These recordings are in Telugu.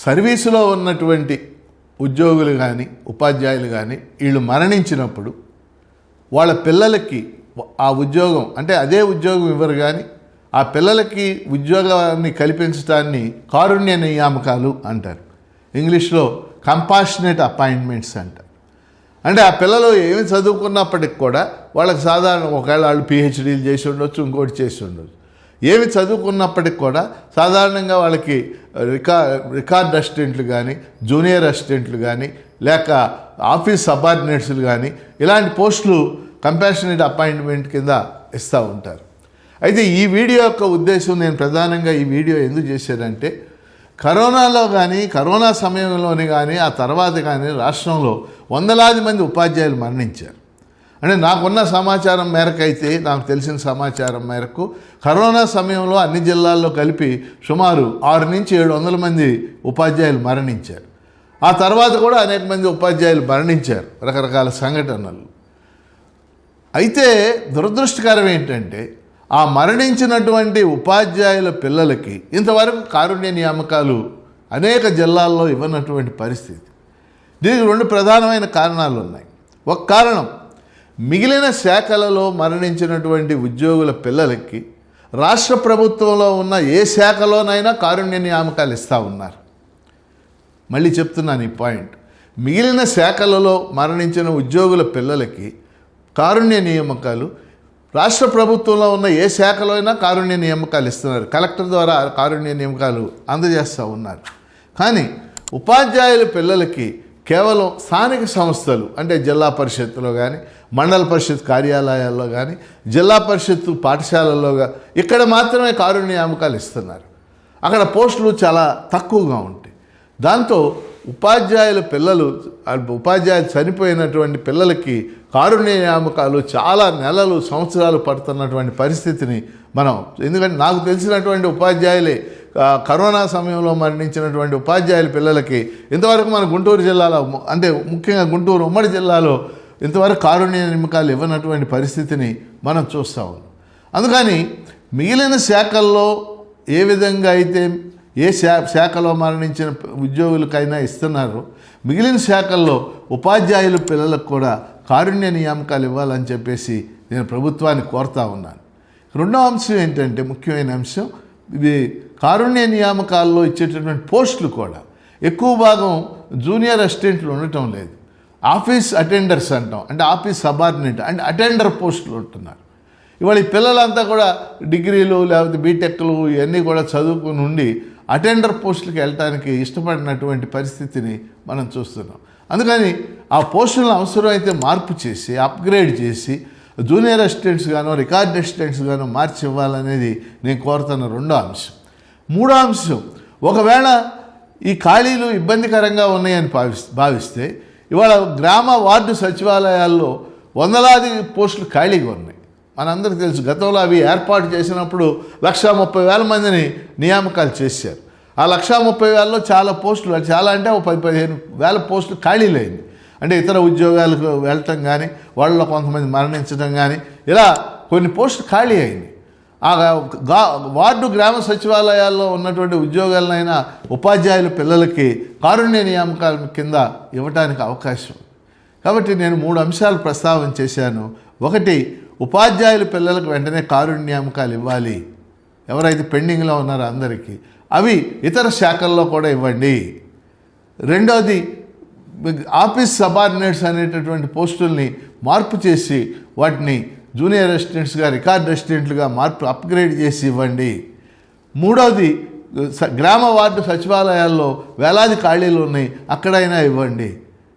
సర్వీసులో ఉన్నటువంటి ఉద్యోగులు కానీ ఉపాధ్యాయులు కానీ వీళ్ళు మరణించినప్పుడు వాళ్ళ పిల్లలకి ఆ ఉద్యోగం అంటే అదే ఉద్యోగం ఇవ్వరు కానీ ఆ పిల్లలకి ఉద్యోగాన్ని కల్పించడాన్ని కారుణ్య నియామకాలు అంటారు. ఇంగ్లీష్లో కంపాషనేట్ అపాయింట్మెంట్స్ అంటారు. అంటే ఆ పిల్లలు ఏమి చదువుకున్నప్పటికి కూడా వాళ్ళకి సాధారణ ఒకవేళ వాళ్ళు పిహెచ్డీలు చేసి ఉండొచ్చు, ఇంకోటి చేసి ఉండొచ్చు. ఏమి చదువుకున్నప్పటికి కూడా సాధారణంగా వాళ్ళకి రికార్డ్ అసిస్టెంట్లు కానీ, జూనియర్ అసిస్టెంట్లు కానీ, లేక ఆఫీస్ సబార్డినేట్స్లు కానీ ఇలాంటి పోస్టులు కంపాషనేట్ అపాయింట్మెంట్ కింద ఇస్తూ ఉంటారు. అయితే ఈ వీడియో యొక్క ఉద్దేశం, నేను ప్రధానంగా ఈ వీడియో ఎందుకు చేశానంటే, కరోనాలో కానీ కరోనా సమయంలోని కానీ ఆ తర్వాత కానీ రాష్ట్రంలో వందలాది మంది ఉపాధ్యాయులు మరణించారు. అంటే నాకున్న సమాచారం మేరకు అయితే, నాకు తెలిసిన సమాచారం మేరకు కరోనా సమయంలో అన్ని జిల్లాల్లో కలిపి సుమారు 600 నుంచి 700 మంది ఉపాధ్యాయులు మరణించారు. ఆ తర్వాత కూడా అనేక మంది ఉపాధ్యాయులు మరణించారు రకరకాల సంఘటనలు. అయితే దురదృష్టకరం ఏంటంటే, ఆ మరణించినటువంటి ఉపాధ్యాయుల పిల్లలకి ఇంతవరకు కారుణ్య నియామకాలు అనేక జిల్లాల్లో ఇవ్వనటువంటి పరిస్థితి. దీనికి 2 ప్రధానమైన కారణాలు ఉన్నాయి. ఒక కారణం, మిగిలిన శాఖలలో మరణించినటువంటి ఉద్యోగుల పిల్లలకి రాష్ట్ర ప్రభుత్వంలో ఉన్న ఏ శాఖలోనైనా కారుణ్య నియామకాలు ఇస్తూ ఉన్నారు. మళ్ళీ చెప్తున్నాను ఈ పాయింట్, మిగిలిన శాఖలలో మరణించిన ఉద్యోగుల పిల్లలకి కారుణ్య నియామకాలు రాష్ట్ర ప్రభుత్వంలో ఉన్న ఏ శాఖలో అయినా కారుణ్య నియామకాలు ఇస్తున్నారు. కలెక్టర్ ద్వారా కారుణ్య నియామకాలు అందజేస్తూ ఉన్నారు. కానీ ఉపాధ్యాయుల పిల్లలకి కేవలం స్థానిక సంస్థలు అంటే జిల్లా పరిషత్తులో కానీ, మండల పరిషత్ కార్యాలయాల్లో కానీ, జిల్లా పరిషత్తు పాఠశాలల్లో ఇక్కడ మాత్రమే కారుణ్య నియామకాలు ఇస్తున్నారు. అక్కడ పోస్టులు చాలా తక్కువగా ఉంటాయి. దాంతో ఉపాధ్యాయుల పిల్లలు, ఉపాధ్యాయులు చనిపోయినటువంటి పిల్లలకి కారుణ్య నియామకాలు చాలా నెలలు, సంవత్సరాలు పడుతున్నటువంటి పరిస్థితిని మనం, ఎందుకంటే నాకు తెలిసినటువంటి ఉపాధ్యాయులే కరోనా సమయంలో మరణించినటువంటి ఉపాధ్యాయుల పిల్లలకి ఇంతవరకు మన గుంటూరు జిల్లాలో, అంటే ముఖ్యంగా గుంటూరు ఉమ్మడి జిల్లాలో ఇంతవరకు కారుణ్య నియామకాలు ఇవ్వనటువంటి పరిస్థితిని మనం చూస్తూ ఉన్నాం. అందుకని మిగిలిన శాఖల్లో ఏ విధంగా అయితే ఏ శాఖలో మరణించిన ఉద్యోగులకైనా ఇస్తున్నారు, మిగిలిన శాఖల్లో ఉపాధ్యాయుల పిల్లలకు కూడా కారుణ్య నియామకాలు ఇవ్వాలని చెప్పేసి నేను ప్రభుత్వాన్ని కోరుతా ఉన్నాను. రెండో అంశం ఏంటంటే, ముఖ్యమైన అంశం, ఇది కారుణ్య నియామకాల్లో ఇచ్చేటటువంటి పోస్టులు కూడా ఎక్కువ భాగం జూనియర్ అసిస్టెంట్లు ఉండటం లేదు. ఆఫీస్ అటెండర్స్ అంటాం, అంటే ఆఫీస్ సబార్డినేట్ అంటే అటెండర్ పోస్టులు ఉంటున్నారు. ఇవాళ ఈ పిల్లలంతా కూడా డిగ్రీలు లేకపోతే బీటెక్లు ఇవన్నీ కూడా చదువుకుని ఉండి అటెండర్ పోస్టులకి వెళ్ళటానికి ఇష్టపడినటువంటి పరిస్థితిని మనం చూస్తున్నాం. అందుకని ఆ పోస్టులను అవసరమైతే మార్పు చేసి, అప్గ్రేడ్ చేసి, జూనియర్ అసిస్టెంట్స్ గానో రికార్డ్ అసిస్టెంట్స్ గానో మార్చి ఇవ్వాలనేది నేను కోరుతున్న రెండో అంశం. మూడో అంశం, ఒకవేళ ఈ ఖాళీలు ఇబ్బందికరంగా ఉన్నాయని భావిస్తే ఇవాళ గ్రామ వార్డు సచివాలయాల్లో వందలాది పోస్టులు ఖాళీగా ఉన్నాయి. మనందరికీ తెలుసు, గతంలో అవి ఏర్పాటు చేసినప్పుడు 130,000 మందిని నియామకాలు చేశారు. ఆ 130,000లో చాలా పోస్టులు, చాలా అంటే 10-15,000 పోస్టులు ఖాళీలైంది. అంటే ఇతర ఉద్యోగాలకు వెళ్ళటం కానీ, వాళ్ళలో కొంతమంది మరణించడం కానీ, ఇలా కొన్ని పోస్టులు ఖాళీ అయింది. ఆ వార్డు గ్రామ సచివాలయాల్లో ఉన్నటువంటి ఉద్యోగాలనైనా ఉపాధ్యాయుల పిల్లలకి కారుణ్య నియామకాల కింద ఇవ్వడానికి అవకాశం. కాబట్టి నేను 3 అంశాలు ప్రస్తావన చేశాను. ఒకటి, ఉపాధ్యాయుల పిల్లలకు వెంటనే కారుణ్య నియామకాలు ఇవ్వాలి, ఎవరైతే పెండింగ్లో ఉన్నారో అందరికీ. అవి ఇతర శాఖల్లో కూడా ఇవ్వండి. రెండోది, ఆఫీస్ సబార్డినేట్స్ అనేటటువంటి పోస్టుల్ని మార్పు చేసి వాటిని జూనియర్ అసిస్టెంట్స్గా, రికార్డ్ అసిస్టెంట్లుగా అప్గ్రేడ్ చేసి ఇవ్వండి. మూడవది, గ్రామ వార్డు సచివాలయాల్లో వేలాది ఖాళీలు ఉన్నాయి, అక్కడైనా ఇవ్వండి.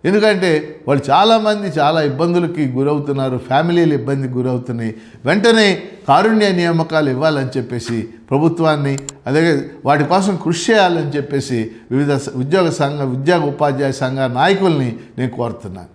ఎందుకంటే వాళ్ళు చాలామంది చాలా ఇబ్బందులకి గురవుతున్నారు, ఫ్యామిలీలు ఇబ్బందికి గురవుతున్నాయి. వెంటనే కారుణ్య నియామకాలు ఇవ్వాలని చెప్పేసి ప్రభుత్వాన్ని, అదే వాటి కోసం కృషి చేయాలని చెప్పేసి వివిధ ఉద్యోగ ఉపాధ్యాయ సంఘ నాయకుల్ని నేను కోరుతున్నాను.